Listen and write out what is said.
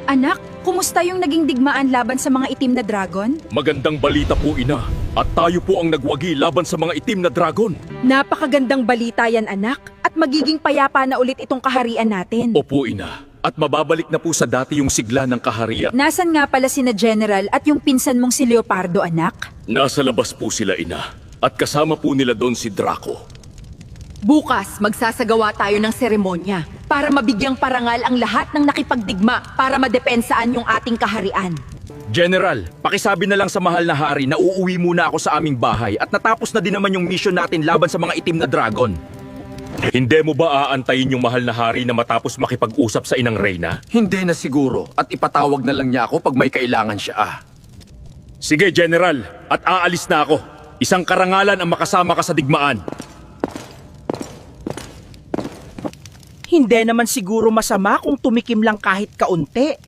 Anak, kumusta yung naging digmaan laban sa mga itim na dragon? Magandang balita po, ina. At tayo po ang nagwagi laban sa mga itim na dragon. Napakagandang balita yan, anak. At magiging payapa na ulit itong kaharian natin. Opo, ina. At mababalik na po sa dati yung sigla ng kaharian. Nasaan nga pala sina General at yung pinsan mong si Leopardo, anak? Nasa labas po sila, ina. At kasama po nila doon si Draco. Bukas, magsasagawa tayo ng seremonya para mabigyang parangal ang lahat ng nakipagdigma para madepensaan yung ating kaharian. General, pakisabi na lang sa mahal na hari na uuwi muna ako sa aming bahay at natapos na din naman yung mission natin laban sa mga itim na dragon. Hindi mo ba aantayin yung mahal na hari na matapos makipag-usap sa inang Reyna? Hindi na siguro at ipatawag na lang niya ako pag may kailangan siya. Sige, General, at aalis na ako. Isang karangalan ang makasama ka sa digmaan. Hindi naman siguro masama kung tumikim lang kahit kaunti.